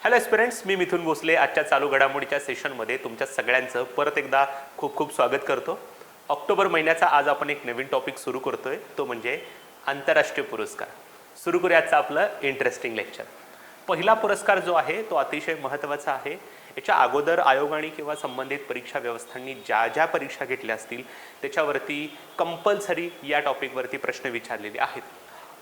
Hello एस्पिरंट्स, मी मिथुन भोसले आजच्या चालू घडामोडीच्या सेशनमध्ये तुमच्या सगळ्यांचं परत एकदा खूप खूप स्वागत करतो. ऑक्टोबर महिन्याचा आज आपण एक नवीन टॉपिक सुरू करतोय, तो म्हणजे आंतरराष्ट्रीय पुरस्कार. सुरू करूया आजचं आपलं इंटरेस्टिंग लेक्चर. पहिला पुरस्कार जो आहे तो अतिशय महत्त्वाचा आहे. याच्या अगोदर आयोगाने किंवा संबंधित परीक्षा व्यवस्थांनी ज्या ज्या परीक्षा घेतल्या असतील त्याच्यावरती कंपल्सरी या टॉपिकवरती प्रश्न विचारलेले आहेत.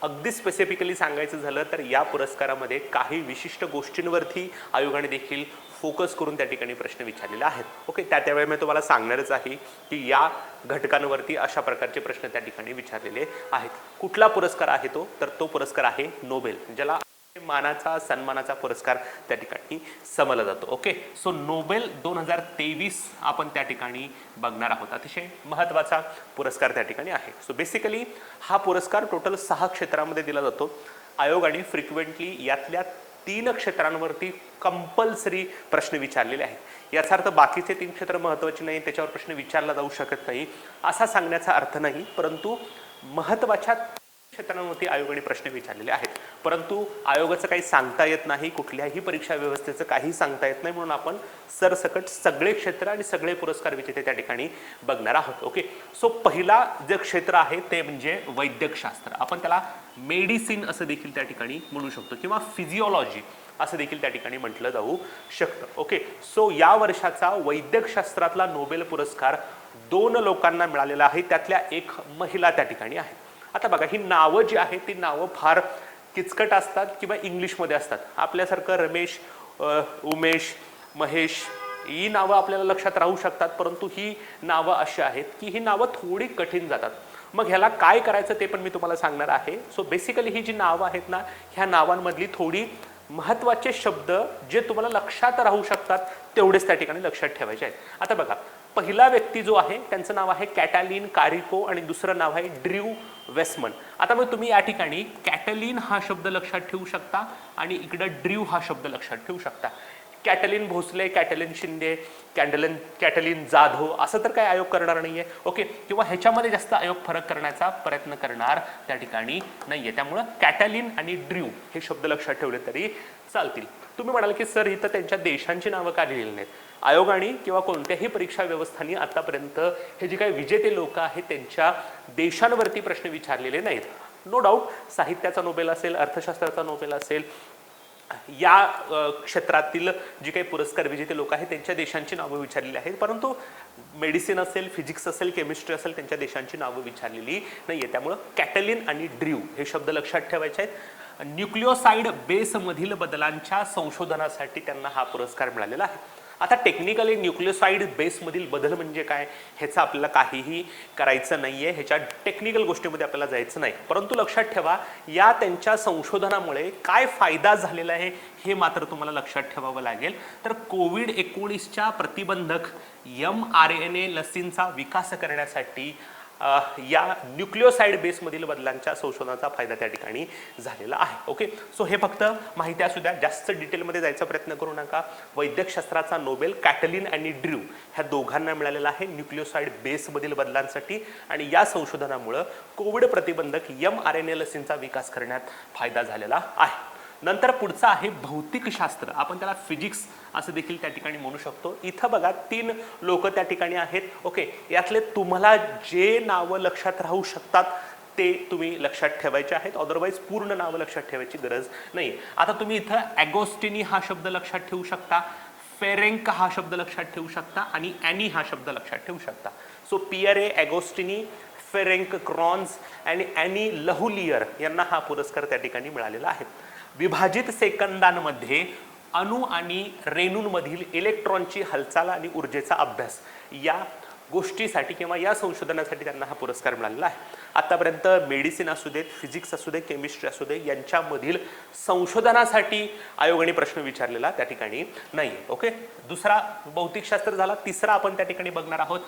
अगदी स्पेसिफिकली सांगायचं झालं तर या पुरस्कारामध्ये काही विशिष्ट गोष्टींवरती आयोगाने देखील फोकस करून त्या ठिकाणी प्रश्न विचारलेले आहेत. ओके, त्यावेळी मी तुम्हाला सांगणारच आहे की या घटकांवरती अशा प्रकारचे प्रश्न त्या ठिकाणी विचारलेले आहेत. कुठला पुरस्कार आहे तो? तर तो पुरस्कार आहे नोबेल, ज्याला मानाचा सन्मानाचा पुरस्कार त्या ठिकाणी समजला जातो. ओके, सो नोबेल 2023 आपण त्या ठिकाणी बघणार आहोत. अतिशय महत्त्वाचा पुरस्कार त्या ठिकाणी आहे. सो बेसिकली हा पुरस्कार टोटल 6 क्षेत्रामध्ये दिला जातो. आयोगाने फ्रिक्वेंटली यातल्या 3 क्षेत्रांवरती कंपल्सरी प्रश्न विचारलेले आहेत. याचा अर्थ बाकीचे 3 क्षेत्र महत्त्वाचे नाही, त्याच्यावर प्रश्न विचारला जाऊ शकत नाही असा सांगण्याचा अर्थ नाही, परंतु महत्त्वाच्या क्षेत्रांवरती आयोगाने प्रश्न विचारलेले आहेत. परंतु आयोगाचं काही सांगता येत नाही, कुठल्याही परीक्षा व्यवस्थेचं काही सांगता येत नाही, म्हणून आपण सरसकट सगळे क्षेत्र आणि सगळे पुरस्कार विजेते त्या ठिकाणी बघणार आहोत. ओके, सो पहिला जे क्षेत्र आहे ते म्हणजे वैद्यकशास्त्र. आपण त्याला मेडिसिन असं देखील त्या ठिकाणी म्हणू शकतो किंवा फिजिओलॉजी असं देखील त्या ठिकाणी म्हटलं जाऊ शकतं. ओके, सो या वर्षाचा वैद्यकशास्त्रातला नोबेल पुरस्कार 2 लोकांना मिळालेला आहे, त्यातल्या एक महिला त्या ठिकाणी आहे. आता बघा, ही नावं जी आहेत ती नावं फार किचकट असतात किंवा इंग्लिशमध्ये असतात. आपल्यासारखं रमेश, उमेश, महेश ही नावं आपल्याला लक्षात राहू शकतात, परंतु ही नावं अशी आहेत की ही नावं थोडी कठीण जातात. मग ह्याला काय करायचं ते पण मी तुम्हाला सांगणार आहे. सो बेसिकली ही जी नावं आहेत ना, ह्या नावांमधली थोडी महत्त्वाचे शब्द जे तुम्हाला लक्षात राहू शकतात तेवढेच त्या ठिकाणी लक्षात ठेवायचे आहेत. आता बघा, पहिला व्यक्ती जो आहे त्यांचं नाव आहे कॅटलिन कारिको आणि दुसरं नाव आहे ड्र्यू वेस्मन. आता मग तुम्ही या ठिकाणी कॅटलिन हा शब्द लक्षात ठेवू शकता आणि इकडं ड्र्यू हा शब्द लक्षात ठेवू शकता. Caitlin Bhosale, Caitlin Shinde, Caitlin Jadhav असं तर काय आयोग करणार नाहीये. ओके, किंवा ह्याच्यामध्ये जास्त आयोग फरक करण्याचा प्रयत्न करणार त्या ठिकाणी नाहीये. त्यामुळं कॅटलिन आणि ड्र्यू हे शब्द लक्षात ठेवले तरी चालतील. तुम्ही म्हणाल की सर इथं त्यांच्या देशांची नावं का लिहिलेली नाहीत? आयोगाने किंवा कोणत्याही परीक्षा व्यवस्थांनी आतापर्यंत हे जे काही विजेते लोक आहेत त्यांच्या देशांवरती प्रश्न विचारलेले नाहीत. नो डाऊट साहित्याचा नोबेल असेल, अर्थशास्त्राचा नोबेल असेल, या क्षेत्रातील जे काही पुरस्कार विजेते लोक आहेत त्यांच्या देशांची नावं विचारलेली आहेत, परंतु मेडिसिन असेल, फिजिक्स असेल, केमिस्ट्री असेल त्यांच्या देशांची नावं विचारलेली नाहीये. त्यामुळं कॅटलिन आणि ड्र्यू हे शब्द लक्षात ठेवायचे आहेत. न्यूक्लिओसाइड बेसमधील बदलांच्या संशोधनासाठी त्यांना हा पुरस्कार मिळालेला आहे. आता टेक्निकली न्यूक्लिओसाइड बेसमधील बदल म्हणजे काय ह्याचं आपल्याला काहीही करायचं नाहीये, ह्याच्या टेक्निकल गोष्टीमध्ये आपल्याला जायचं नाही, परंतु लक्षात ठेवा या त्यांच्या संशोधनामुळे काय फायदा झालेला आहे हे मात्र तुम्हाला लक्षात ठेवावं लागेल. तर कोविड-19च्या प्रतिबंधक mRNA लसींचा विकास करण्यासाठी या न्यूक्लिओसाइड बेसमधील बदलांच्या संशोधनाचा फायदा त्या ठिकाणी झालेला आहे. ओके, सो हे फक्त माहिती असू द्या, जास्त डिटेलमध्ये जायचा प्रयत्न करू नका. वैद्यकशास्त्राचा नोबेल कॅटलिन आणि ड्र्यू ह्या दोघांना मिळालेला आहे न्यूक्लिओसाइड बेसमधील बदलांसाठी, आणि या संशोधनामुळे कोविड प्रतिबंधक mRNA लसींचा विकास करण्यात फायदा झालेला आहे. नंतर पुढचा आहे भौतिकशास्त्र, आपण त्याला फिजिक्स असं देखील त्या ठिकाणी म्हणू शकतो. इथं बघा 3 लोक त्या ठिकाणी आहेत. ओके, यातले तुम्हाला जे नावं लक्षात राहू शकतात ते तुम्ही लक्षात ठेवायचे आहेत, अदरवाईज पूर्ण नावं लक्षात ठेवायची गरज नाही. आता तुम्ही इथं ॲगोस्टिनी हा शब्द लक्षात ठेवू शकता, फेरेंक हा शब्द लक्षात ठेवू शकता आणि ॲनी हा शब्द लक्षात ठेवू शकता. सो पियरे ॲगोस्टिनी, फेरेंक क्रॉन्स आणि ॲनी लहुलियर यांना हा पुरस्कार त्या ठिकाणी मिळालेला आहे. विभाजित सेकंदांमध्ये अणु आणि रेणूंमधील इलेक्ट्रॉनची हालचाल आणि ऊर्जेचा अभ्यास या गोष्टीसाठी किंवा या संशोधनासाठी त्यांना हा पुरस्कार मिळालेला आहे. आतापर्यंत मेडिसिन असू देत, फिजिक्स असू दे, केमिस्ट्री असू दे, यांच्यामधील संशोधनासाठी आयोगाने प्रश्न विचारलेला त्या ठिकाणी नाही. ओके, दुसरा भौतिकशास्त्र झाला. तिसरा आपण त्या ठिकाणी बघणार आहोत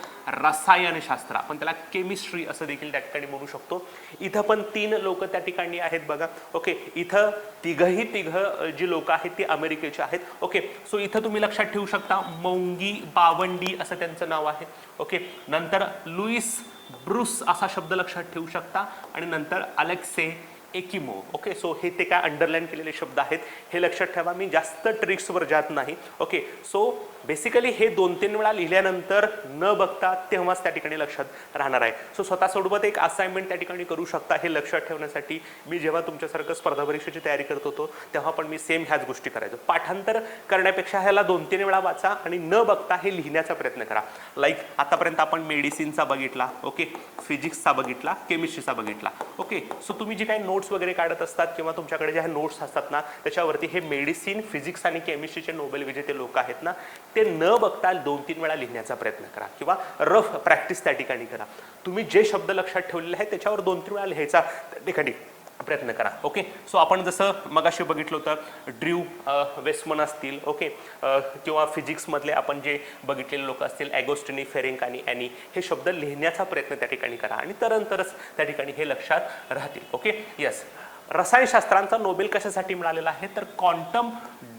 रसायनशास्त्र, आपण त्याला केमिस्ट्री असं देखील त्या ठिकाणी म्हणू शकतो. इथं पण 3 लोक त्या ठिकाणी आहेत बघा. ओके, इथं तिघ जी लोक आहेत ती अमेरिकेची आहेत. ओके, सो इथं तुम्ही लक्षात ठेवू शकता मौंगी बावंडी असं त्यांचं नाव आहे. ओके, नंतर लुईस ब्रूस असा शब्द लक्षात ठेवू शकता आणि नंतर अलेक्से एकिमो. ओके, सो हे ते काय अंडरलाईन केलेले शब्द आहेत, हे लक्षात ठेवा. मी जास्त ट्रिक्सवर जात नाही. ओके, सो बेसिकली हे 2-3 वेळा लिहिल्यानंतर न बघता तेव्हाच त्या ठिकाणी लक्षात राहणार आहे. सो स्वतःसोबत एक असाइनमेंट त्या ठिकाणी करू शकता हे लक्षात ठेवण्यासाठी. मी जेव्हा तुमच्यासारखं स्पर्धा परीक्षेची तयारी करत होतो तेव्हा पण मी सेम ह्याच गोष्टी करायचो. पाठांतर करण्यापेक्षा ह्याला 2-3 वेळा वाचा आणि न बघता हे लिहिण्याचा प्रयत्न करा. लाईक आतापर्यंत आपण मेडिसिनचा बघितला, ओके, फिजिक्सचा बघितला, केमिस्ट्रीचा बघितला. ओके, सो तुम्ही जे काही नोट्स वगैरे काढत असतात किंवा तुमच्याकडे ज्या नोट्स असतात ना त्याच्यावरती हे मेडिसिन, फिजिक्स आणि केमिस्ट्रीचे नोबेल विजेते लोक आहेत ना ते न बघता 2-3 वेळा लिहिण्याचा प्रयत्न करा किंवा रफ प्रॅक्टिस त्या ठिकाणी करा. तुम्ही जे शब्द लक्षात ठेवलेले आहेत त्याच्यावर 2-3 वेळा लिहायचा त्या ठिकाणी प्रयत्न करा. ओके, सो आपण जसं मगाशी बघितलं होतं ड्र्यू वेस्टमन असतील, ओके, किंवा फिजिक्समधले आपण जे बघितलेले लोक असतील ॲगोस्टिनी, फेरेंक आणि ॲनी, हे शब्द लिहिण्याचा प्रयत्न त्या ठिकाणी करा आणि तरच त्या ठिकाणी हे लक्षात राहतील. Okay, yes. रसायनशास्त्रांचा नोबेल कशासाठी मिळालेला आहे तर क्वांटम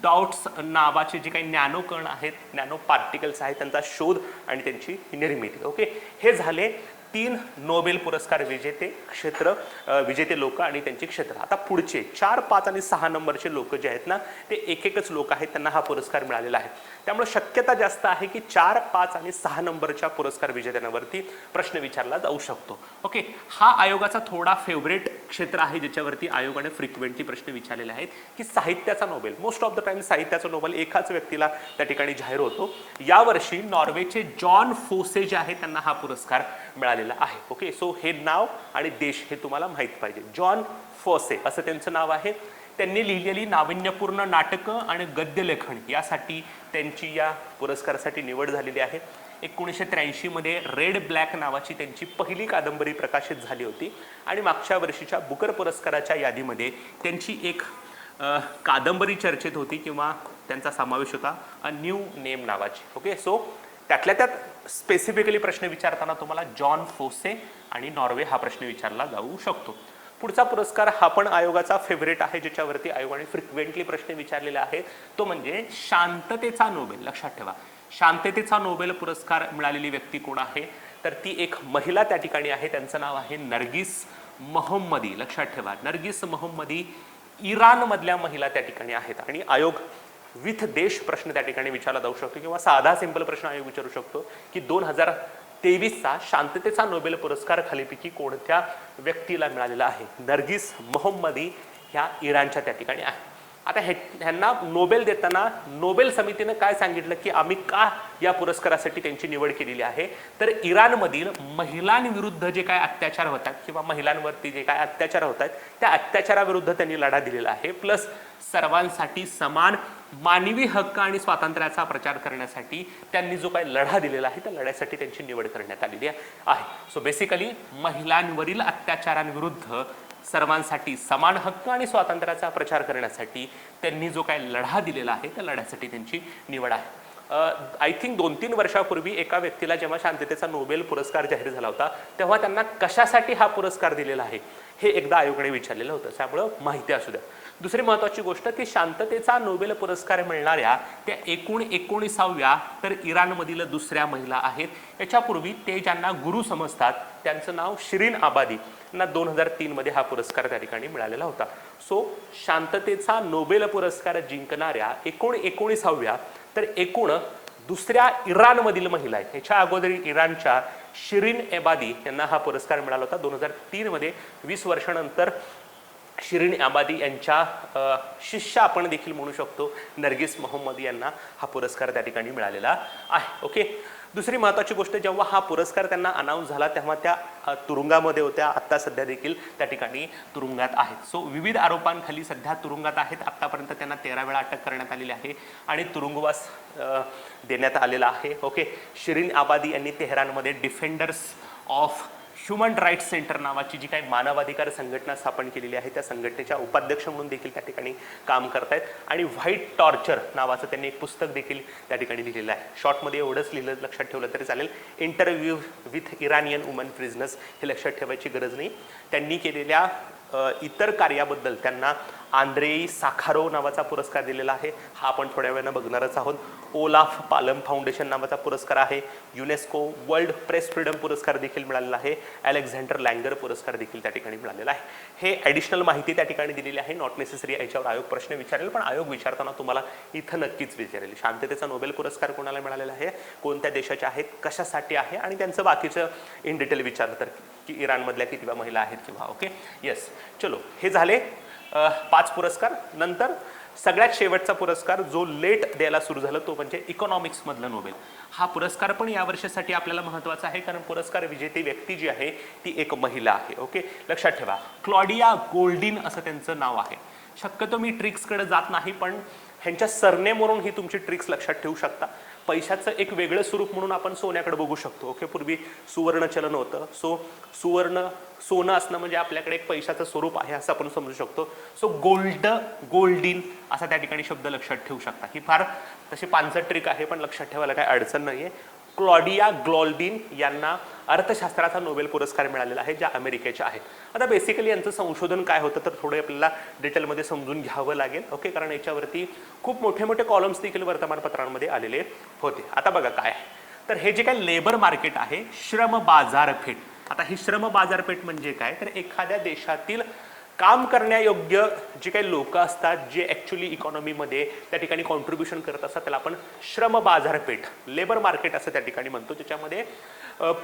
डॉट्स नावाचे जे काही नॅनो कण आहेत, नॅनो पार्टिकल्स आहेत, त्यांचा शोध आणि त्यांची निर्मिती. ओके, हे झाले 3 नोबेल पुरस्कार विजेते लोक आणि त्यांची क्षेत्र. आता पुढचे 4, 5 आणि 6 नंबरचे लोक जे आहेत ना ते एकच लोक आहेत, त्यांना हा पुरस्कार मिळालेला आहे. त्यामुळे शक्यता जास्त आहे की 4, 5 आणि 6 नंबरच्या पुरस्कार विजेत्यांवरती प्रश्न विचारला जाऊ शकतो. ओके, हा आयोगाचा थोडा फेवरेट क्षेत्र आहे ज्याच्यावरती आयोगाने फ्रिक्वेंटली प्रश्न विचारलेले आहेत की साहित्याचा Nobel. Most of the time साहित्याचा नोबेल एकाच व्यक्तीला त्या ठिकाणी जाहीर होतो. यावर्षी नॉर्वेचे जॉन फोसे जे आहे त्यांना हा पुरस्कार मिळालेला आहे. ओके, सो हे नाव आणि देश हे तुम्हाला माहित पाहिजे. जॉन फोसे असं त्यांचं नाव आहे. त्यांनी लिहिलेली नाविन्यपूर्ण नाटकं आणि गद्यलेखन यासाठी त्यांची या पुरस्कारासाठी निवड झालेली आहे. 1983 मध्ये रेड ब्लॅक नावाची त्यांची पहिली कादंबरी प्रकाशित झाली होती आणि मागच्या वर्षीच्या बुकर पुरस्काराच्या यादीमध्ये त्यांची एक कादंबरी चर्चेत होती किंवा त्यांचा समावेश होता, अ न्यू नेम नावाची. ओके, सो त्यातल्या त्यात स्पेसिफिकली प्रश्न विचारताना तुम्हाला जॉन फोसे आणि नॉर्वे हा प्रश्न विचारला जाऊ शकतो. पुढचा पुरस्कार हा पण आयोगाचा फेवरेट आहे ज्याच्यावरती आयोगाने फ्रिक्वेंटली प्रश्न विचारलेले आहेत, तो म्हणजे शांततेचा नोबेल. लक्षात ठेवा, शांततेचा नोबेल पुरस्कार मिळालेली व्यक्ती कोण आहे तर ती एक महिला त्या ठिकाणी आहे. त्यांचं नाव आहे नर्गिस मोहम्मदी. लक्षात ठेवा, नर्गिस मोहम्मदी इराणमधल्या महिला त्या ठिकाणी आहेत आणि आयोग विथ देश प्रश्न त्या ठिकाणी विचारला जाऊ शकतो किंवा साधा सिंपल प्रश्न आयोग विचारू शकतो की 2023चा शांततेचा नोबेल पुरस्कार खालीपैकी कोणत्या व्यक्तीला मिळालेला आहे. नर्गिस मोहम्मदी ह्या इराणच्या त्या ठिकाणी आहे. आता ह्यांना नोबेल देताना नोबेल समितीनं काय सांगितलं की आम्ही का या पुरस्कारासाठी त्यांची निवड केलेली आहे तर इराणमधील महिलांविरुद्ध जे काय अत्याचार होतात किंवा महिलांवरती जे काय अत्याचार होतात त्या अत्याचाराविरुद्ध त्यांनी लढा दिलेला आहे. प्लस सर्वांसाठी समान मानवी हक्क आणि स्वातंत्र्याचा प्रचार करण्यासाठी त्यांनी जो काही लढा दिलेला आहे त्या लढ्यासाठी त्यांची निवड करण्यात आलेली आहे. सो बेसिकली महिलांवरील अत्याचारांविरुद्ध सर्वांसाठी समान हक्क आणि स्वातंत्र्याचा प्रचार करण्यासाठी त्यांनी जो काही लढा दिलेला आहे त्या लढ्यासाठी त्यांची निवड आहे. आय थिंक 2-3 वर्षापूर्वी एका व्यक्तीला जेव्हा शांततेचा नोबेल पुरस्कार जाहीर झाला होता तेव्हा त्यांना कशासाठी हा पुरस्कार दिलेला आहे हे एकदा आयोगाने विचारलेलं होतं, त्यामुळं माहिती असू द्या. दुसरी महत्त्वाची गोष्ट की शांततेचा नोबेल पुरस्कार मिळणाऱ्या त्या एकूण 19व्या तर इराणमधील दुसऱ्या महिला आहेत. याच्यापूर्वी ते ज्यांना गुरु समजतात त्यांचं नाव शिरीन आबादी ना 2003 मध्ये हा पुरस्कार त्या ठिकाणी मिळालेला होता. सो शांततेचा नोबेल पुरस्कार जिंकणाऱ्या एकूण 19व्या तर एकूण दुसऱ्या इराणमधील महिला आहेत. ह्याच्या अगोदर इराणच्या शिरीन एबादी यांना हा पुरस्कार मिळाला होता 2003 मध्ये. 20 वर्षानंतर शिरीन आबादी यांच्या शिष्य आपण देखील म्हणू शकतो नर्गिस मोहम्मदी यांना हा पुरस्कार त्या ठिकाणी मिळालेला आहे. ओके, दुसरी महत्त्वाची गोष्ट, जेव्हा हा पुरस्कार त्यांना अनाऊन्स झाला तेव्हा त्या तुरुंगामध्ये होत्या. आत्ता सध्या देखील त्या ठिकाणी तुरुंगात आहेत. सो विविध आरोपांखाली सध्या तुरुंगात आहेत. आत्तापर्यंत त्यांना 13 वेळा अटक करण्यात आलेली आहे आणि तुरुंगवास देण्यात आलेला आहे. ओके, शिरीन आबादी यांनी तेहरानमध्ये defenders of human rights centre नावाची जी काही मानवाधिकार संघटना स्थापन केलेली आहे त्या संघटनेच्या उपाध्यक्ष म्हणून देखील त्या ठिकाणी काम करतायत. आणि व्हाईट टॉर्चर नावाचं त्यांनी एक पुस्तक देखील त्या ठिकाणी लिहिलेलं आहे. शॉर्टमध्ये एवढंच लिहिलं, लक्षात ठेवलं तरी चालेल. इंटरव्ह्यू विथ इराणियन वुमन प्रिझनर्स हे लक्षात ठेवायची गरज नाही. त्यांनी केलेल्या इतर कार्याबद्दल त्यांना आंद्रेई साखारोव नावाचा पुरस्कार दिलेला आहे, हा आपण थोड्या वेळानं बघणारच आहोत. ओलाफ पालम फाउंडेशन नावाचा पुरस्कार आहे. युनेस्को वर्ल्ड प्रेस फ्रीडम पुरस्कार देखील मिळालेला आहे. अलेक्झांडर लँगर पुरस्कार देखील त्या ठिकाणी मिळालेला आहे. हे ॲडिशनल माहिती त्या ठिकाणी दिलेली आहे. नॉट नेसेसरी याच्यावर आयोग प्रश्न विचारेल, पण आयोग विचारताना तुम्हाला इथं नक्कीच विचारेल. शांततेचा नोबेल पुरस्कार कोणाला मिळालेला आहे, कोणत्या देशाचे आहेत, कशासाठी आहे, आणि त्यांचं बाकीचं इन डिटेल विचारलं तर की इराणमधल्या किती महिला आहेत किंवा ओके. येस, चलो, हे झाले 5 पुरस्कार. नंतर सगळ्यात शेवटचा पुरस्कार जो लेट द्यायला सुरू झाला तो म्हणजे इकॉनॉमिक्स मधला नोबेल. हा पुरस्कार पण या वर्षासाठी आपल्याला महत्त्वाचा आहे, कारण पुरस्कार विजेती व्यक्ती जी आहे ती एक महिला आहे. ओके, लक्षात ठेवा, क्लॉडिया गोल्डिन असं त्यांचं नाव आहे. शक्यतो मी ट्रिक्सकडे जात नाही, पण ह्यांच्या सरनेमवरून ही तुमची ट्रिक्स लक्षात ठेवू शकता. पैशाचं एक वेगळं स्वरूप म्हणून आपण सोन्याकडे बघू शकतो. ओके, पूर्वी सुवर्ण चलन होतं. सो सोनं असणं म्हणजे आपल्याकडे एक पैशाचं स्वरूप आहे असं आपण समजू शकतो. सो गोल्डिन असा त्या ठिकाणी शब्द लक्षात ठेवू शकता. ही फार तशी पानसट ट्रिक आहे, पण लक्षात ठेवायला काही अडचण नाहीये. क्लॉडिया गोल्डिन यांना अर्थशास्त्राचा नोबेल पुरस्कार मिळालेला आहे, ज्या अमेरिकेच्या आहेत. आता बेसिकली यांचं संशोधन काय होतं तर थोडं आपल्याला डिटेलमध्ये समजून घ्यावं लागेल. ओके, कारण याच्यावरती खूप मोठे मोठे कॉलम्स देखील वर्तमानपत्रांमध्ये आलेले होते. आता बघा काय आहे तर हे जे काय लेबर मार्केट आहे, श्रम बाजारपेठ. आता ही श्रम बाजारपेठ म्हणजे काय तर एखाद्या देशातील काम करण्यायोग्य जे काही लोक असतात, जे ॲक्च्युली इकॉनॉमीमध्ये त्या ठिकाणी कॉन्ट्रीब्युशन करत असतात, त्याला आपण श्रम बाजारपेठ लेबर मार्केट असं त्या ठिकाणी म्हणतो. त्याच्यामध्ये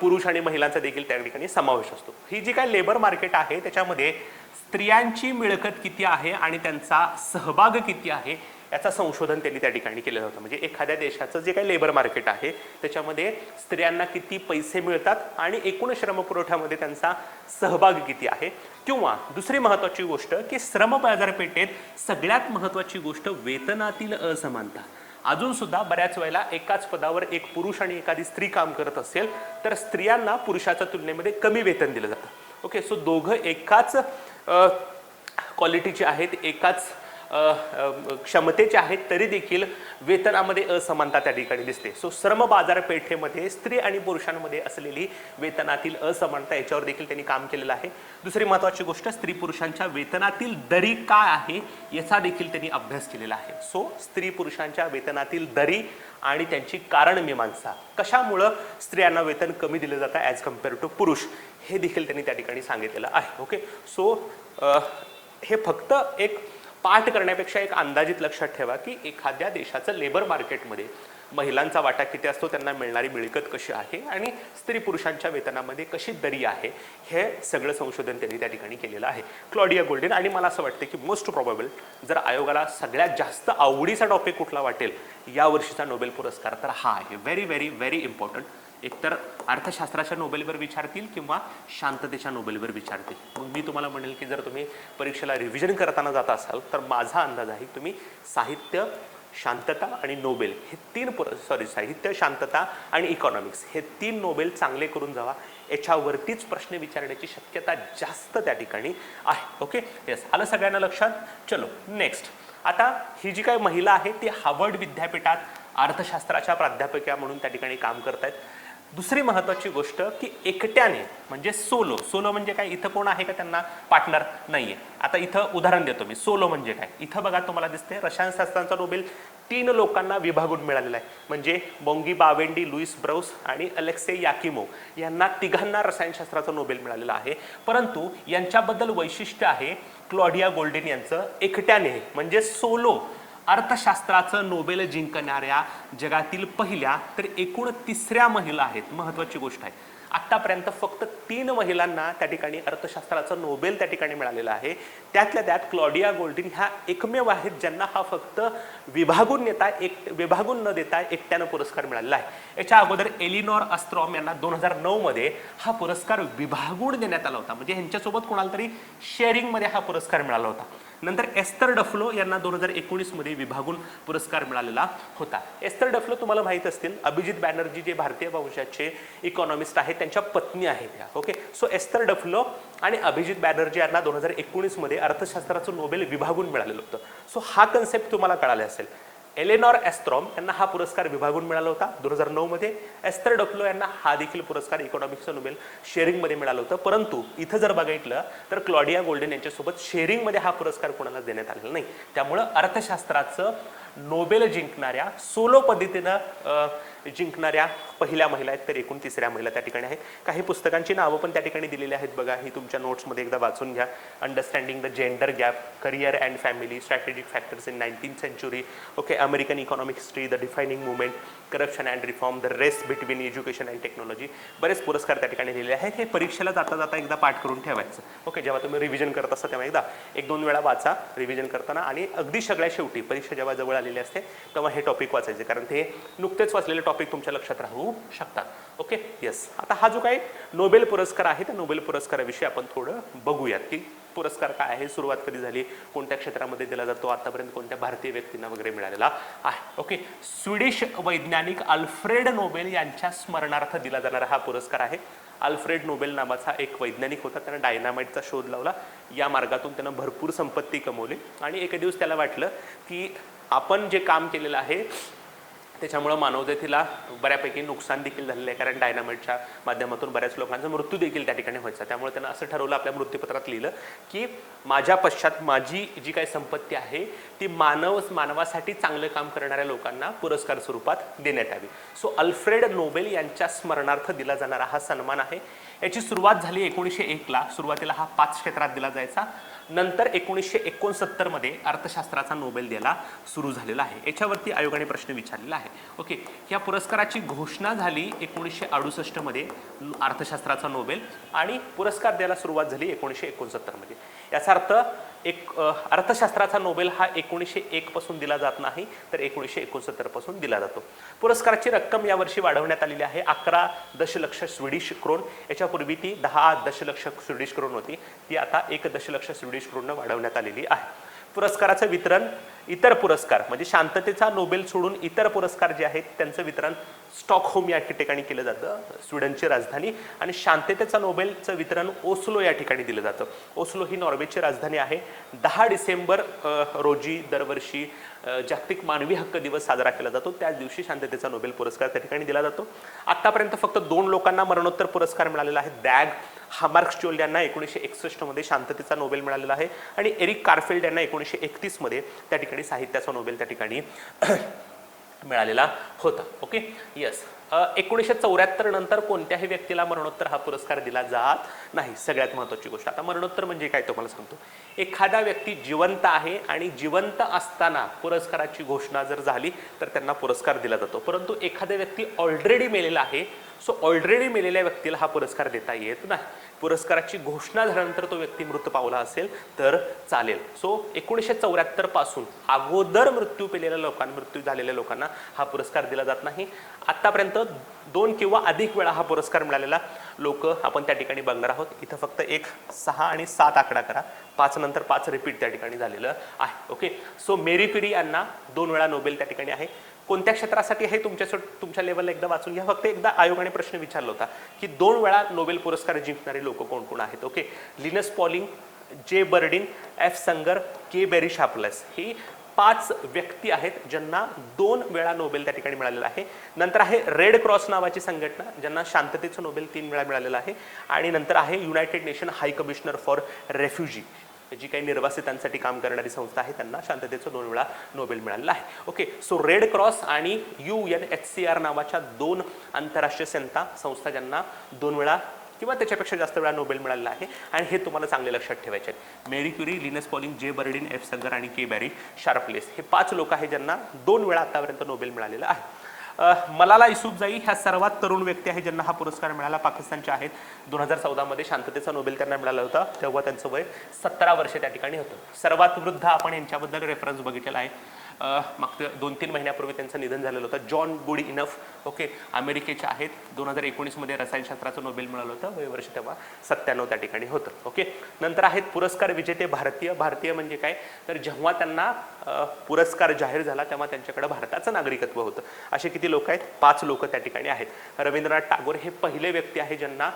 पुरुष आणि महिलांचा देखील त्या ठिकाणी समावेश असतो. ही जी काय लेबर मार्केट आहे त्याच्यामध्ये स्त्रियांची मिळकत किती आहे आणि त्यांचा सहभाग किती आहे याचं संशोधन त्यांनी त्या ठिकाणी केलं होतं. म्हणजे एखाद्या देशाचं जे काही लेबर मार्केट आहे त्याच्यामध्ये स्त्रियांना किती पैसे मिळतात आणि एकूण श्रमपुरवठ्यामध्ये त्यांचा सहभाग किती आहे. किंवा दुसरी महत्त्वाची गोष्ट की श्रम बाजारपेठेत सगळ्यात महत्त्वाची गोष्ट वेतनातील असमानता. अजून सुद्धा बऱ्याच वेळेला एकाच पदावर एक पुरुष आणि एखादी स्त्री काम करत असेल तर स्त्रियांना पुरुषाच्या तुलनेमध्ये कमी वेतन दिलं जातं. ओके, सो दोघं एकाच क्वालिटीचे आहेत, एकाच क्षमतेचे आहेत, तरी देखील वेतनामध्ये असमानता त्या ठिकाणी दिसते. सो श्रम बाजारपेठेमध्ये स्त्री आणि पुरुषांमध्ये असलेली वेतनातील असमानता याच्यावर देखील त्यांनी काम केलेलं आहे. दुसरी महत्त्वाची गोष्ट, स्त्री पुरुषांच्या वेतनातील दरी काय आहे याचा देखील त्यांनी अभ्यास केलेला आहे. सो स्त्री पुरुषांच्या वेतनातील दरी आणि त्यांची कारणमीमांसा, कशामुळं स्त्रियांना वेतन कमी दिलं जातं ॲज कम्पेअर टू पुरुष, हे देखील त्यांनी त्या ठिकाणी सांगितलेलं आहे. ओके, सो हे फक्त एक पाठ करण्यापेक्षा एक अंदाजित लक्षात ठेवा की एखाद्या देशाचं लेबर मार्केटमध्ये महिलांचा वाटा किती असतो, त्यांना मिळणारी मिळकत कशी आहे आणि स्त्री पुरुषांच्या वेतनामध्ये कशी दरी आहे, हे सगळं संशोधन त्यांनी त्या ठिकाणी केलेलं आहे. Claudia Goldin. आणि मला असं वाटतं की मोस्ट प्रोबेबल जर आयोगाला सगळ्यात जास्त आवडीचा टॉपिक कुठला वाटेल या वर्षीचा नोबेल पुरस्कार तर हा आहे. Very very very important. एकतर अर्थशास्त्राच्या नोबेलवर विचारतील किंवा शांततेच्या नोबेलवर विचारतील. मग मी तुम्हाला म्हणेल की जर तुम्ही परीक्षेला रिव्हिजन करताना जात असाल तर माझा अंदाज आहे तुम्ही साहित्य, शांतता आणि नोबेल हे साहित्य, शांतता आणि इकॉनॉमिक्स हे 3 नोबेल चांगले करून जावा. याच्यावरतीच प्रश्न विचारण्याची शक्यता जास्त त्या ठिकाणी आहे. ओके, येस, आलं सगळ्यांना लक्षात. चलो नेक्स्ट. आता ही जी काही महिला आहे ती हार्वर्ड विद्यापीठात अर्थशास्त्राच्या प्राध्यापिका म्हणून त्या ठिकाणी काम करत आहेत. दुसरी महत्त्वाची गोष्ट की एकट्याने म्हणजे सोलो म्हणजे काय, इथं कोण आहे का त्यांना पार्टनर नाहीये. आता इथं उदाहरण देतो मी. सोलो म्हणजे काय, इथं बघा तुम्हाला दिसते रसायनशास्त्राचा नोबेल 3 लोकांना विभागून मिळालेला आहे. म्हणजे बोंगी बावेंडी, लुईस ब्राऊस आणि अलेक्से याकिमोव यांना तिघांना रसायनशास्त्राचा नोबेल मिळालेला आहे. परंतु यांच्याबद्दल वैशिष्ट्य आहे क्लॉडिया गोल्डिन यांचं एकट्याने म्हणजे सोलो अर्थशास्त्राचं नोबेल जिंकणाऱ्या जगातील पहिल्या तर एकूण 3ऱ्या महिला आहेत. महत्त्वाची गोष्ट आहे, आतापर्यंत फक्त 3 महिलांना त्या ठिकाणी अर्थशास्त्राचं नोबेल त्या ठिकाणी मिळालेलं आहे. त्यातल्या त्यात क्लॉडिया गोल्डिन ह्या एकमेव आहेत ज्यांना हा फक्त विभागून न देता एकट्यानं पुरस्कार मिळालेला आहे. याच्या अगोदर एलिनॉर अस्ट्रॉम यांना 2009 मध्ये हा पुरस्कार विभागून देण्यात आला होता. म्हणजे ह्यांच्यासोबत कोणाला तरी शेअरिंगमध्ये हा पुरस्कार मिळाला होता. नंतर एस्थर डफ्लो यांना 2019 मध्ये विभागून पुरस्कार मिळालेला होता. एस्थर डफ्लो तुम्हाला माहित असतील, अभिजित बॅनर्जी जे भारतीय वंशाचे इकॉनॉमिस्ट आहेत त्यांच्या पत्नी आहेत त्या. ओके, सो एस्थर डफ्लो आणि अभिजित बॅनर्जी यांना 2019 मध्ये अर्थशास्त्राचं नोबेल विभागून मिळालेलं होतं. सो हा कन्सेप्ट तुम्हाला कळाला असेल. एलेनॉर एस्ट्रॉम यांना हा पुरस्कार विभागून मिळाला होता 2009 मध्ये. एस्थर डफ्लो यांना हा देखील पुरस्कार इकॉनॉमिक्सचा नोबेल शेअरिंगमध्ये मिळालं होतं. परंतु इथं जर बघितलं तर क्लॉडिया गोल्डन यांच्यासोबत शेअरिंगमध्ये हा पुरस्कार कोणाला देण्यात आलेला नाही. त्यामुळं अर्थशास्त्राचं नोबेल जिंकणाऱ्या सोलो पद्धतीनं जिंकणाऱ्या पहिल्या महिला आहेत, तर एकूण तिसऱ्या महिला त्या ठिकाणी आहेत. काही पुस्तकांची नावं पण त्या ठिकाणी दिलेली आहेत बघा, ही तुमच्या नोट्समध्ये एकदा वाचून घ्या. Understanding the gender gap, career and family, strategic factors in 19th century, okay, American economic history, the defining movement, corruption and reform, the race between education and technology. बरेच पुरस्कार त्या ठिकाणी दिलेले आहेत. हे परीक्षेला जाता जाता एकदा पाठ करून ठेवायचं. ओके, जेव्हा तुम्ही रिव्हिजन करत असता तेव्हा एकदा 1-2 वेळा वाचा रिव्हिजन करताना, आणि अगदी सगळ्या शेवटी परीक्षा जेव्हा जवळ आलेली असते तेव्हा हे टॉपिक वाचायचे, कारण ते नुकतेच वाचलेले टॉपिक तुमच्या लक्षात राहू शकतात. Okay, yes. आता हा जो काही नोबेल पुरस्कार आहे त्या नोबेल पुरस्काराविषयी आपण थोडं बघूयात की पुरस्कार काय आहे, सुरुवात कधी झाली, कोणत्या क्षेत्रामध्ये दिला जातो, आतापर्यंत कोणत्या भारतीय व्यक्तींना वगैरे मिळालेला आहे. ओके, स्वीडिश वैज्ञानिक अल्फ्रेड नोबेल यांच्या स्मरणार्थ दिला जाणारा हा पुरस्कार आहे. अल्फ्रेड नोबेल नावाचा एक वैज्ञानिक होता, त्यानं डायनामाइटचा शोध लावला. या मार्गातून त्यानं भरपूर संपत्ती कमवली आणि एक दिवस त्याला वाटलं की आपण जे काम केलेलं आहे त्याच्यामुळे मानवतेला बऱ्यापैकी नुकसान देखील झालेलं आहे, कारण डायनामाइटच्या माध्यमातून बऱ्याच लोकांचा मृत्यू देखील त्या ठिकाणी व्हायचा. त्यामुळे त्यांना असं ठरवलं, आपल्या मृत्यूपत्रात लिहिलं की माझ्या पश्चात माझी जी काही संपत्ती आहे ती मानवासाठी चांगलं काम करणाऱ्या लोकांना पुरस्कार स्वरूपात देण्यात यावी. सो अल्फ्रेड नोबेल यांच्या स्मरणार्थ दिला जाणारा हा सन्मान आहे. याची सुरुवात झाली 1901ला. सुरुवातीला हा 5 क्षेत्रात दिला जायचा. नंतर 1969 मध्ये अर्थशास्त्राचा नोबेल द्यायला सुरू झालेला आहे. याच्यावरती आयोगाने प्रश्न विचारलेला आहे. ओके, या पुरस्काराची घोषणा झाली 1968 मध्ये अर्थशास्त्राचा नोबेल, आणि पुरस्कार द्यायला सुरुवात झाली 1969 मध्ये. याचा अर्थ अर्थशास्त्राचा नोबेल हा 1901 पासून दिला जात नाही, तर 1969 पासून दिला जातो. पुरस्काराची रक्कम यावर्षी वाढवण्यात आलेली आहे 11 दशलक्ष स्वीडिश क्रोन. याच्यापूर्वी ती 10 दशलक्ष स्वीडिश क्रोन होती, ती आता 1 दशलक्ष स्वीडिश क्रोन वाढवण्यात आलेली आहे. पुरस्काराचं वितरण इतर पुरस्कार म्हणजे शांततेचा नोबेल सोडून इतर पुरस्कार जे आहेत त्यांचं वितरण स्टॉकहोम या ठिकाणी केलं जातं, स्वीडनची राजधानी, आणि शांततेचा नोबेलचं वितरण ओस्लो या ठिकाणी दिलं जातं. ओस्लो ही नॉर्वेची राजधानी आहे. 10 डिसेंबर रोजी दरवर्षी जागतिक मानवी हक्क दिवस साजरा केला जातो. त्याच दिवशी शांततेचा नोबेल पुरस्कार त्या ठिकाणी दिला जातो. आतापर्यंत फक्त 2 लोकांना मरणोत्तर पुरस्कार मिळालेला आहे. डॅग हामार्क्सचोल्ड यांना 1961 मध्ये शांततेचा नोबेल मिळालेला आहे, आणि एरिक कारफेल्ड यांना 1931 मध्ये त्या ठिकाणी साहित्याचा नोबेल त्या ठिकाणी मिळालेला होता. Okay, yes. 1974 नंतर कोणत्याही व्यक्तीला मरणोत्तर हा पुरस्कार दिला जात नाही. सगळ्यात महत्त्वाची गोष्ट, आता मरणोत्तर म्हणजे काय तुम्हाला सांगतो. एखादा व्यक्ती जिवंत आहे आणि जिवंत असताना पुरस्काराची घोषणा जर झाली तर त्यांना पुरस्कार दिला जातो. परंतु एखादा व्यक्ती ऑलरेडी मेलेला आहे, सो ऑलरेडी मेलेल्या व्यक्तीला हा पुरस्कार देता येत नाही. पुरस्काराची घोषणा झाल्यानंतर तो व्यक्ती मृत पावला असेल तर चालेल. सो 1974 पासून अगोदर मृत्यू झालेल्या लोकांना हा पुरस्कार दिला जात नाही. आतापर्यंत 2 किंवा अधिक वेळा हा पुरस्कार मिळालेला लोक आपण त्या ठिकाणी बघणार आहोत. इथं फक्त 1, 6 आणि 7 आकडा करा. 5 नंतर 5 रिपीट त्या ठिकाणी झालेलं आहे. ओके, सो मेरी क्युरी यांना 2 वेळा नोबेल त्या ठिकाणी आहे. कोणत्या क्षेत्रासाठी आहे तुमच्या लेवलला एकदा वाचून घ्या. फक्त एकदा आयोगाने प्रश्न विचारला होता की 2 वेळा नोबेल पुरस्कार जिंकणारे लोक कोण कोण आहेत. ओके, लिनस पॉलिंग, जे बर्डिन, एफ संगर, के बेरी शार्पलेस, ही 5 व्यक्ती आहेत ज्यांना 2 वेळा नोबेल त्या ठिकाणी मिळालेला आहे. नंतर आहे रेड क्रॉस नावाची संघटना ज्यांना शांततेचं नोबेल 3 वेळा मिळालेला आहे. आणि नंतर आहे United Nation High Commissioner for refugee, जी काही निर्वासितांसाठी काम करणारी संस्था आहे, त्यांना शांततेचं 2 वेळा नोबेल मिळालेला आहे. ओके, सो रेड क्रॉस आणि UNHCR नावाच्या 2 आंतरराष्ट्रीय संस्था ज्यांना 2 वेळा किंवा त्याच्यापेक्षा जास्त वेळा नोबेल मिळालेला आहे. आणि हे तुम्हाला चांगले लक्षात ठेवायचे आहेत. मेरी क्युरी, लिनस पॉलिंग, जे बर्डिन, एफ संगर आणि के बेरी शार्पलेस हे 5 लोक आहेत ज्यांना 2 वेळा आतापर्यंत नोबेल मिळालेला आहे. मलाला युसुफजाई ह्या सर्वात तरुण व्यक्ती आहे ज्यांना हा पुरस्कार मिळाला. पाकिस्तानच्या आहेत. 2014 मध्ये शांततेचा नोबेल त्यांना मिळाला होता, तेव्हा त्यांचं वय 17 वर्ष त्या ठिकाणी होतं. सर्वात वृद्ध आपण यांच्याबद्दल रेफरन्स बघितलेला आहे. मागच्या 2-3 महिन्यापूर्वी त्यांचं निधन झालेलं होतं. जॉन गुड इनफ, ओके, अमेरिकेचे आहेत. 2019 मध्ये रसायनशास्त्राचं नोबेल मिळालं होतं, वय वर्ष तेव्हा 97 त्या ठिकाणी होतं. ओके, नंतर आहेत पुरस्कार विजेते भारतीय म्हणजे काय, तर जेव्हा त्यांना पुरस्कार जाहीर झाला तेव्हा त्यांच्याकडे भारताचं नागरिकत्व होतं. असे किती लोक आहेत? 5 लोक त्या ठिकाणी आहेत. रवींद्रनाथ टागोर हे पहिले व्यक्ती आहे ज्यांना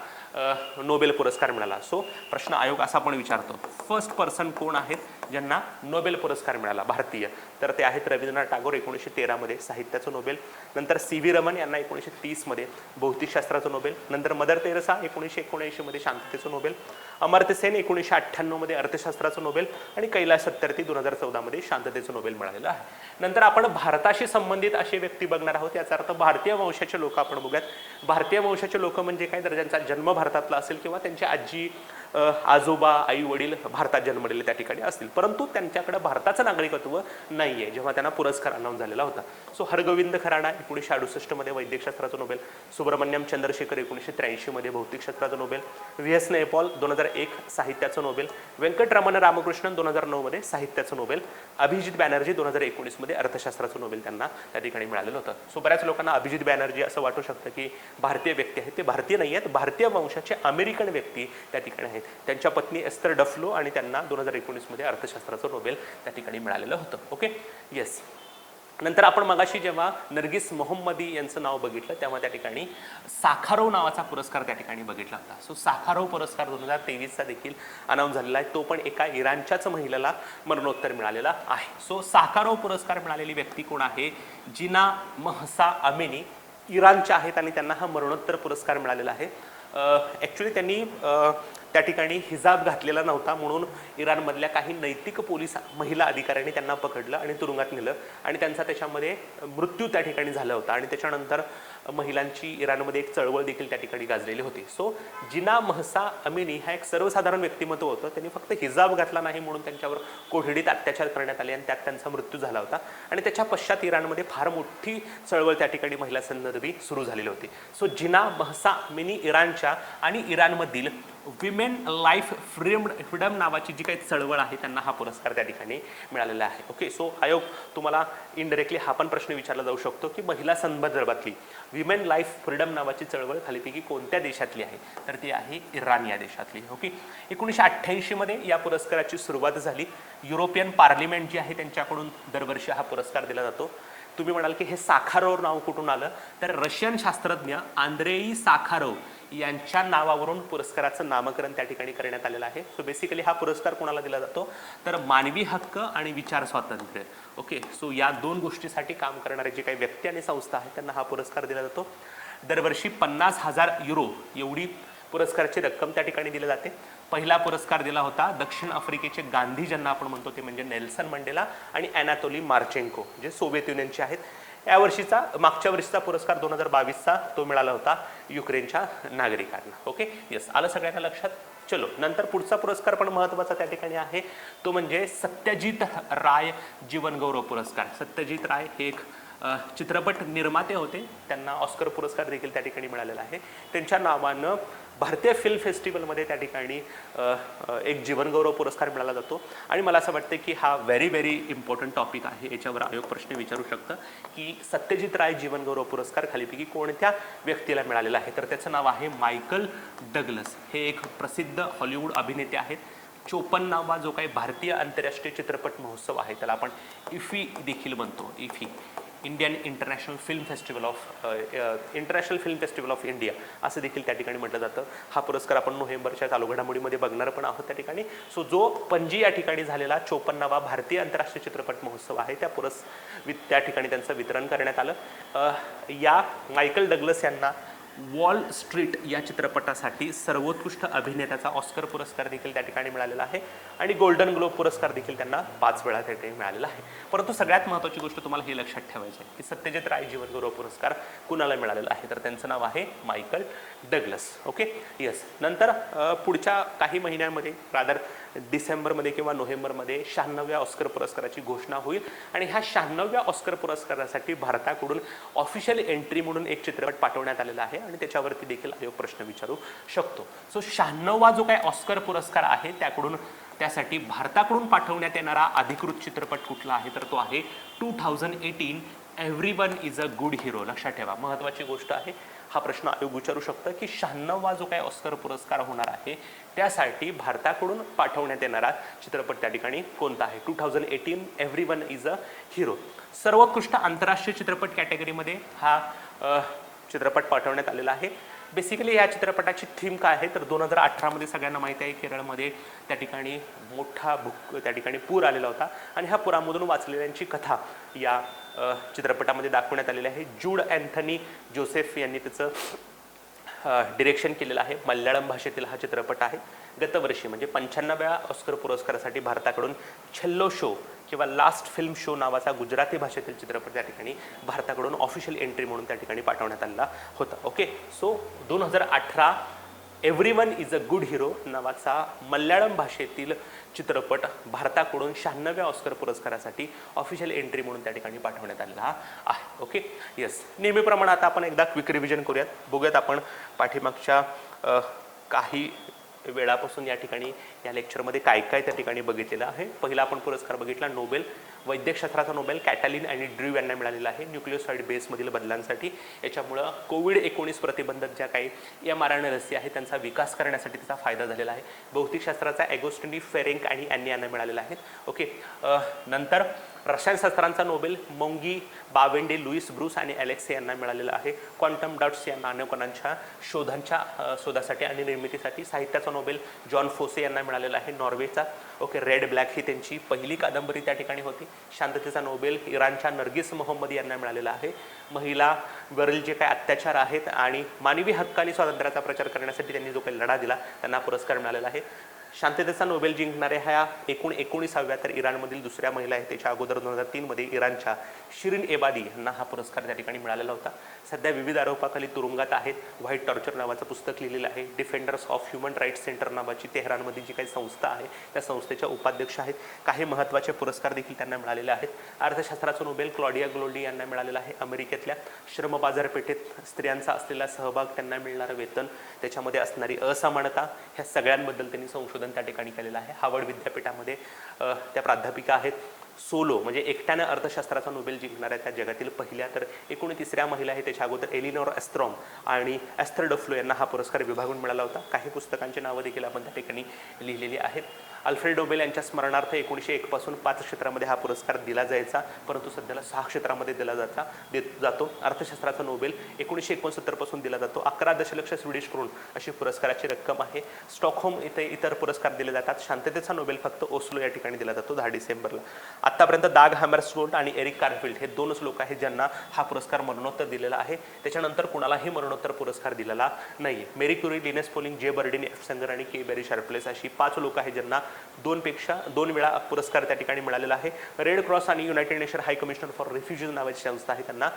नोबेल पुरस्कार मिळाला. सो प्रश्न आयोग असा पण विचारतो, फर्स्ट पर्सन कोण आहेत ज्यांना नोबेल पुरस्कार मिळाला भारतीय, तर ते आहेत रवींद्रनाथ टागोर 1913 मध्ये साहित्याचं नोबेल, नंतर CV रमन यांना 1930 मध्ये भौतिकशास्त्राचं नोबेल, नंतर मदर तेरेसा 1979 मध्ये शांततेचं नोबेल, अमर्त्य सेन 1998 मध्ये अर्थशास्त्राचं नोबेल आणि कैलास सत्यार्थी 2014 मध्ये शांततेचं नोबेल मिळालेलं आहे. नंतर आपण भारताशी संबंधित अशी व्यक्ती बघणार आहोत. याचा अर्थ भारतीय वंशाचे लोक आपण बघूयात. भारतीय वंशाचे लोक म्हणजे काय, तर ज्यांचा जन्म भारतातला असेल किंवा त्यांची आजी आजोबा आई वडील भारतात जन्मलेले त्या ठिकाणी असतील, परंतु त्यांच्याकडे भारताचं नागरिकत्व नाहीये जेव्हा त्यांना पुरस्कार अनाऊन्स झालेला होता. सो हरगोविंद खराडा 1968 मध्ये वैद्यकशास्त्राचं नोबेल, सुब्रमण्यम चंद्रशेखर 1983 मध्ये भौतिकशास्त्राचं नोबेल, VS नैपाल 2001 साहित्याचं नोबेल, व्यंकटरमण रामकृष्णन 2009 मध्ये साहित्याचं नोबेल, अभिजित बॅनर्जी 2019 मध्ये अर्थशास्त्राचं नोबेल त्यांना त्या ठिकाणी मिळालेलं होतं. सो बऱ्याच लोकांना अभिजित बॅनर्जी असं वाटू शकतं की भारतीय व्यक्ती आहेत, ते भारतीय नाही आहेत, भारतीय वंशाचे अमेरिकन व्यक्ती त्या ठिकाणी आहेत. त्यांच्या पत्नी एस्थर डफलो आणि त्यांना 2019 मध्ये अर्थशास्त्राचं नोबेल त्या ठिकाणी मिळालेलं होतं. Okay, yes. नंतर आपण मगाशी जेव्हा नर्गिस मोहम्मदी यांचं नाव बघितलं तेव्हा त्या ठिकाणी साखारोव नावाचा पुरस्कार त्या ठिकाणी बघितला होता. सो साखारोव पुरस्कार 2023चा देखील अनाऊन्स झालेला आहे. तो पण एका इराणच्याच महिलेला मरणोत्तर मिळालेला आहे. सो साखारोव पुरस्कार मिळालेली व्यक्ती कोण आहे? जिना महसा अमिनी इराणच्या आहेत आणि त्यांना हा मरणोत्तर पुरस्कार मिळालेला आहे. ॲक्च्युली त्यांनी त्या ठिकाणी हिजाब घातलेला नव्हता म्हणून इराणमधल्या काही नैतिक पोलीस महिला अधिकाऱ्यांनी त्यांना पकडलं आणि तुरुंगात नेलं आणि त्यांचा त्याच्यामध्ये मृत्यू त्या ठिकाणी झाला होता आणि त्याच्यानंतर महिलांची इराणमध्ये एक चळवळ देखील त्या ठिकाणी गाजलेली होती. सो जिना महसा अमिनी हा एक सर्वसाधारण व्यक्तिमत्व होतं. त्यांनी फक्त हिजाब घातला नाही म्हणून त्यांच्यावर कोठडीत अत्याचार करण्यात आले आणि त्यात त्यांचा मृत्यू झाला होता आणि त्याच्या पश्चात इराणमध्ये फार मोठी चळवळ त्या ठिकाणी महिला संदर्भी सुरू झालेली होती. सो जिना महसा अमिनी इराणच्या आणि इराणमधील विमेन लाईफ फ्रीडम नावाची जी काही चळवळ आहे त्यांना हा पुरस्कार त्या ठिकाणी मिळालेला आहे. ओके, सो आयोग तुम्हाला इनडायरेक्टली हा पण प्रश्न विचारला जाऊ शकतो की महिला संदर्भातली विमेन लाईफ फ्रीडम नावाची चळवळ खालीपैकी कोणत्या देशातली आहे? तर ती आहे इराण या देशातली. ओके, 1988 मध्ये या पुरस्काराची सुरुवात झाली. युरोपियन पार्लिमेंट जी आहे त्यांच्याकडून दरवर्षी हा पुरस्कार दिला जातो. तुम्ही म्हणाल की हे साखारोव नाव कुठून आलं? तर रशियन शास्त्रज्ञ आंद्रेई साखारोव यांच्या नावावरून पुरस्काराचं नामकरण त्या ठिकाणी करण्यात आलेलं आहे. सो बेसिकली हा पुरस्कार कोणाला दिला जातो? तर मानवी हक्क आणि विचार स्वातंत्र्य. ओके, सो या दोन गोष्टीसाठी काम करणारे जे काही व्यक्ती आणि संस्था आहेत त्यांना हा पुरस्कार दिला जातो. दरवर्षी 50,000 युरो एवढी पुरस्काराची रक्कम त्या ठिकाणी दिली जाते. पहिला पुरस्कार दिला होता दक्षिण आफ्रिकेचे गांधी ज्यांना आपण म्हणतो ते म्हणजे नेल्सन मंडेला आणि अॅनातोली मार्चेंको जे सोव्हिएत युनियनचे आहेत. मागच्या वर्षीचा पुरस्कार 2022चा तो मिळाला होता युक्रेनच्या नागरिकांना. ओके, येस, आलं सगळ्यांना लक्षात? चलो, नंतर पुढचा पुरस्कार पण महत्त्वाचा त्या ठिकाणी आहे, तो म्हणजे सत्यजित राय जीवनगौरव पुरस्कार. सत्यजित राय हे एक चित्रपट निर्माते होते, त्यांना ऑस्कर पुरस्कार देखील त्या ठिकाणी मिळालेला आहे. त्यांच्या नावानं भारतीय फिल्म फेस्टिवलमध्ये त्या ठिकाणी एक जीवनगौरव पुरस्कार मिळाला जातो आणि मला असं वाटतं की हा व्हेरी इम्पॉर्टंट टॉपिक आहे. याच्यावर आयोग प्रश्न विचारू शकतं की सत्यजित राय जीवनगौरव पुरस्कार खालीपैकी कोणत्या व्यक्तीला मिळालेला आहे? तर त्याचं नाव आहे मायकल डगलस. हे एक प्रसिद्ध हॉलिवूड अभिनेते आहेत. 54वा जो काही भारतीय आंतरराष्ट्रीय चित्रपट महोत्सव आहे त्याला आपण इफी देखील म्हणतो. IFFI Indian International Film Festival of India असं देखील त्या ठिकाणी म्हटलं जातं. हा पुरस्कार आपण नोव्हेंबरच्या चालू घडामोडीमध्ये बघणार पण आहोत त्या ठिकाणी. सो जो पणजी या ठिकाणी झालेला 54वा भारतीय आंतरराष्ट्रीय चित्रपट महोत्सव आहे त्या ठिकाणी त्यांचं वितरण करण्यात आलं. या मायकल डगलस यांना वॉल स्ट्रीट या चित्रपटासाठी सर्वोत्कृष्ट अभिनेत्याचा ऑस्कर पुरस्कार देखील त्या ठिकाणी मिळालेला आहे आणि गोल्डन ग्लोब पुरस्कार देखील त्यांना 5 वेळा त्या ठिकाणी मिळालेला आहे. परंतु सगळ्यात महत्त्वाची गोष्ट तुम्हाला हे लक्षात ठेवायची आहे की सत्यजित राय जीवनगौरव पुरस्कार कुणाला मिळालेला आहे? तर त्यांचं नाव आहे मायकल डगलस. Okay, yes. नंतर पुढच्या काही महिन्यांमध्ये रादर डिसेंबरमध्ये किंवा नोव्हेंबरमध्ये 96व्या ऑस्कर पुरस्काराची घोषणा होईल आणि ह्या 96व्या ऑस्कर पुरस्कारासाठी भारताकडून ऑफिशियल एंट्री म्हणून एक चित्रपट पाठवण्यात आलेला आहे आणि त्याच्यावरती देखील आयोग प्रश्न विचारू शकतो. सो 96वा जो काही ऑस्कर पुरस्कार आहे त्यासाठी भारताकडून पाठवण्यात येणारा अधिकृत चित्रपट कुठला आहे? तर तो आहे 2018 everyone is a good hero. लक्षात ठेवा, महत्त्वाची गोष्ट आहे. हा प्रश्न आयोग विचारू शकतं की 96वा जो काही ऑस्कर पुरस्कार होणार आहे त्यासाठी भारताकडून पाठवण्यात येणारा चित्रपट त्या ठिकाणी कोणता आहे? 2018 एव्हरीवन इज अ हिरो. सर्वोत्कृष्ट आंतरराष्ट्रीय चित्रपट कॅटेगरीमध्ये हा चित्रपट पाठवण्यात आलेला आहे. बेसिकली या चित्रपटाची थीम काय आहे तर 2018मध्ये सगळ्यांना माहिती आहे केरळमध्ये त्या ठिकाणी मोठा त्या ठिकाणी पूर आलेला होता आणि ह्या पुरामधून वाचलेल्यांची कथा या चित्रपटामध्ये दाखवण्यात आलेली आहे. जूड अँथनी जोसेफ यांनी त्याचं डिरेक्शन केलेलं आहे. मल्याळम भाषेतील हा चित्रपट आहे. गतवर्षी म्हणजे 95व्या ऑस्कर पुरस्कारासाठी भारताकडून छल्लो शो किंवा लास्ट फिल्म शो नावाचा गुजराती भाषेतील चित्रपट त्या ठिकाणी भारताकडून ऑफिशियल एंट्री म्हणून त्या ठिकाणी पाठवण्यात आलेला होता. Okay, so 2018 everyone is a good hero नावाचा मल्याळम भाषेतील चित्रपट भारताकडून 96व्या ऑस्कर पुरस्कारासाठी ऑफिशियल एंट्री म्हणून त्या ठिकाणी पाठवण्यात आलेला आहे. ओके, येस, नेहमीप्रमाणे आता आपण एकदा क्विक रिव्हिजन करूयात. बघूयात आपण पाठीमागच्या काही वेळापासून या ठिकाणी या लेक्चरमध्ये काय काय त्या ठिकाणी बघितलेलं आहे. पहिला आपण पुरस्कार बघितला नोबेल वैद्यकशास्त्राचा नोबेल कॅटलिन आणि ड्र्यू यांना मिळालेला आहे न्यूक्लिओसाइड बेसमधील बदलांसाठी. याच्यामुळं कोविड-19 प्रतिबंधक ज्या काही mRNA लसी आहे त्यांचा विकास करण्यासाठी त्याचा फायदा झालेला आहे. भौतिकशास्त्राचा ॲगोस्टिनी फेरेंक आणि ॲनी यांना मिळालेला आहे. ओके, नंतर रसायनशास्त्रांचा नोबेल मोंगी बावेंडे लुईस ब्रूस आणि ॲलेक्से यांना मिळालेला आहे. क्वांटम डॉट्स या नानोकणांच्या शोधासाठी आणि निर्मितीसाठी. साहित्याचा नोबेल जॉन फोसे यांना मिळालेला आहे नॉर्वेचा. ओके, रेड ब्लॅक ही त्यांची पहिली कादंबरी त्या ठिकाणी होती. शांततेचा नोबेल इराणच्या नर्गिस मोहम्मद यांना मिळालेला आहे. महिलावरील जे काही अत्याचार आहेत आणि मानवी हक्क आणि स्वातंत्र्याचा प्रचार करण्यासाठी त्यांनी जो काही लढा दिला त्यांना पुरस्कार मिळालेला आहे. शांततेचा नोबेल जिंकणाऱ्या ह्या 19व्या तर इराणमधील दुसऱ्या महिला आहेत. त्याच्या अगोदर 2003मध्ये इराणच्या शिरीन एबादी यांना हा पुरस्कार त्या ठिकाणी मिळालेला होता. सध्या विविध आरोपाखाली तुरुंगात आहेत. व्हाईट टॉर्चर नावाचं पुस्तक लिहिलेलं आहे. Defenders of human rights centre नावाची तेहरानमधील जी काही संस्था आहे त्या संस्थेच्या उपाध्यक्ष आहेत. काही महत्त्वाचे पुरस्कार देखील त्यांना मिळालेले आहेत. अर्थशास्त्राचं नोबेल क्लॉडिया ग्लोडी यांना मिळालेलं आहे. अमेरिकेतल्या श्रम बाजारपेठेत स्त्रियांचा असलेला सहभाग, त्यांना मिळणारं वेतन, त्याच्यामध्ये असणारी असमानता, ह्या सगळ्यांबद्दल त्यांनी संशोधन त्या ठिकाणी केलेलं आहे. हार्वर्ड विद्यापीठामध्ये त्या प्राध्यापिका आहेत. सोलो म्हणजे एकट्यानं अर्थशास्त्राचा नोबेल जिंकणाऱ्या त्या जगातील पहिल्या तर 29व्या महिला आहे. त्याच्या अगोदर एलिनोर एस्ट्रॉम आणि एस्थर डफ्लो यांना हा पुरस्कार विभागून मिळाला होता. काही पुस्तकांची नावं देखील आपण त्या ठिकाणी लिहिलेली आहेत. अल्फ्रेड नोबेल यांच्या स्मरणार्थ 1901 पासून 5 क्षेत्रामध्ये हा पुरस्कार दिला जायचा, परंतु सध्याला 6 क्षेत्रामध्ये दिला जातो. अर्थशास्त्राचा नोबेल 1969 पासून दिला जातो. 11 दशलक्ष स्वीडिश क्रोन अशी पुरस्काराची रक्कम आहे. स्टॉकहोम इथे इतर पुरस्कार दिले जातात. शांततेचा नोबेल फक्त ओस्लो या ठिकाणी दिला जातो 10 डिसेंबरला. आतापर्यंत दाग हॅमरस्टोन आणि एरिक कारफिल्ड हे 2च लोक आहेत ज्यांना हा पुरस्कार मरणोत्तर दिलेला आहे. त्याच्यानंतर कुणालाही मरणोत्तर पुरस्कार दिलेला नाही. मेरी क्युरी, लिनेस पोलिंग, जे बर्डिन, एफ संगर आणि के बेरी शार्पलेस अशी 5 लोक आहेत ज्यांना 2 वेळा पुरस्कार त्या ठिकाणी मिळालेला आहे. रेड क्रॉस आणि United Nation High Commissioner for Refugees नावाची संस्था आहे, त्यांना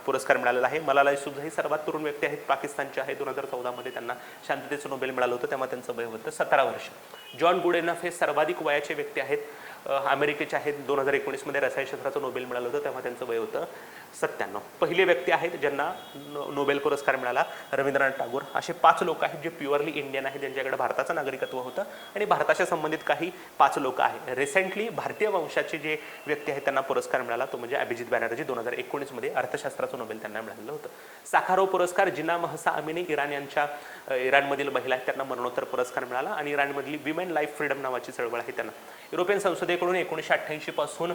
पुरस्कार मिळालेला आहे. मलाला युसुफ ही सर्वात तरुण व्यक्ती आहेत, पाकिस्तानचे आहे. 2014मध्ये त्यांना शांततेचं नोबेल मिळालं होतं, तेव्हा त्यांचं वय होतं 17 वर्ष. जॉन गुडेनफ हे सर्वाधिक वयाचे व्यक्ती आहेत, अमेरिकेचे आहेत. 2019मध्ये रसायनशास्त्राचं नोबेल मिळालं होतं, तेव्हा त्यांचं वय होतं 97. पहिले व्यक्ती आहेत ज्यांना नोबेल पुरस्कार मिळाला, रवींद्रनाथ टागोर. असे 5 लोक आहेत जे प्युअरली इंडियन आहेत, ज्यांच्याकडे भारताचं नागरिकत्व होतं आणि भारताच्या संबंधित काही 5 लोक आहेत. रिसेंटली भारतीय वंशाचे जे व्यक्ती आहेत त्यांना पुरस्कार मिळाला, तो म्हणजे अभिजित बॅनर्जी. 2019मध्ये अर्थशास्त्राचं नोबेल त्यांना मिळालेलं होतं. साखारोव्ह पुरस्कार जिना महसा अमिनी इराणमधील महिला आहेत, त्यांना मरणोत्तर पुरस्कार मिळाला. आणि इराणमधली विमेन लाईफ फ्रीडम नावाची चळवळ आहे त्यांना. युरोपियन संसदेकडून 1988 पासून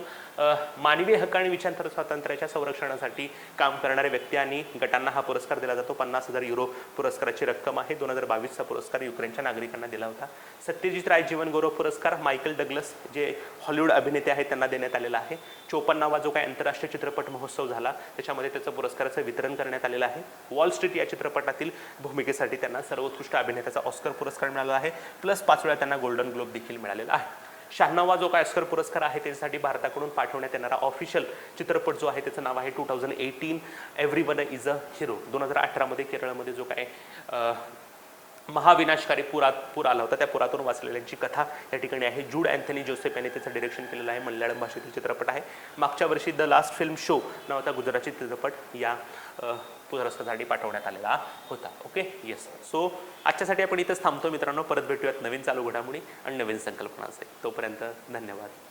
मानवी हक्क आणि विचार स्वातंत्र्याच्या संरक्षणासाठी काम करणाऱ्या व्यक्ती आणि गटांना हा पुरस्कार दिला जातो. 50,000 युरो पुरस्काराची रक्कम आहे. 2022चा पुरस्कार युक्रेनच्या नागरिकांना दिला होता. सत्यजित राय जीवन गौरव पुरस्कार मायकल डग्लस जे हॉलिवूड अभिनेते आहेत त्यांना देण्यात आलेला आहे. 54वा जो काही आंतरराष्ट्रीय चित्रपट महोत्सव झाला त्याच्यामध्ये त्याचं पुरस्काराचं वितरण करण्यात आलेलं आहे. वॉल स्ट्रीट या चित्रपटातील भूमिकेसाठी त्यांना सर्वोत्कृष्ट अभिनेत्याचा ऑस्कर पुरस्कार मिळाला आहे, प्लस 5 वेळा त्यांना गोल्डन ग्लोब देखील मिळालेला आहे. 96वा जो काय ऑस्कर पुरस्कार आहे त्यासाठी भारताकडून पाठवण्यात येणारा ऑफिशियल चित्रपट जो आहे त्याचं नाव आहे 2018 एव्हरीवन इज अ हिरो. 2018मध्ये केरळमध्ये जो काय महाविनाशकारी पूर आला होता त्या पुरातून वाचलेल्यांची कथा या ठिकाणी आहे. जूड अँथनी जोसेफ यांनी त्याचं डिरेक्शन केलेलं आहे. मल्याळम भाषेतील चित्रपट आहे. मागच्या वर्षी द लास्ट फिल्म शो नावाचा गुजराती चित्रपट या पुरस्कारासाठी पाठवण्यात आलेला होता. Okay, yes. सो आजच्यासाठी आपण इथंच थांबतो मित्रांनो. परत भेटूयात नवीन चालू घडामोडी आणि नवीन संकल्पना असेल. तोपर्यंत धन्यवाद.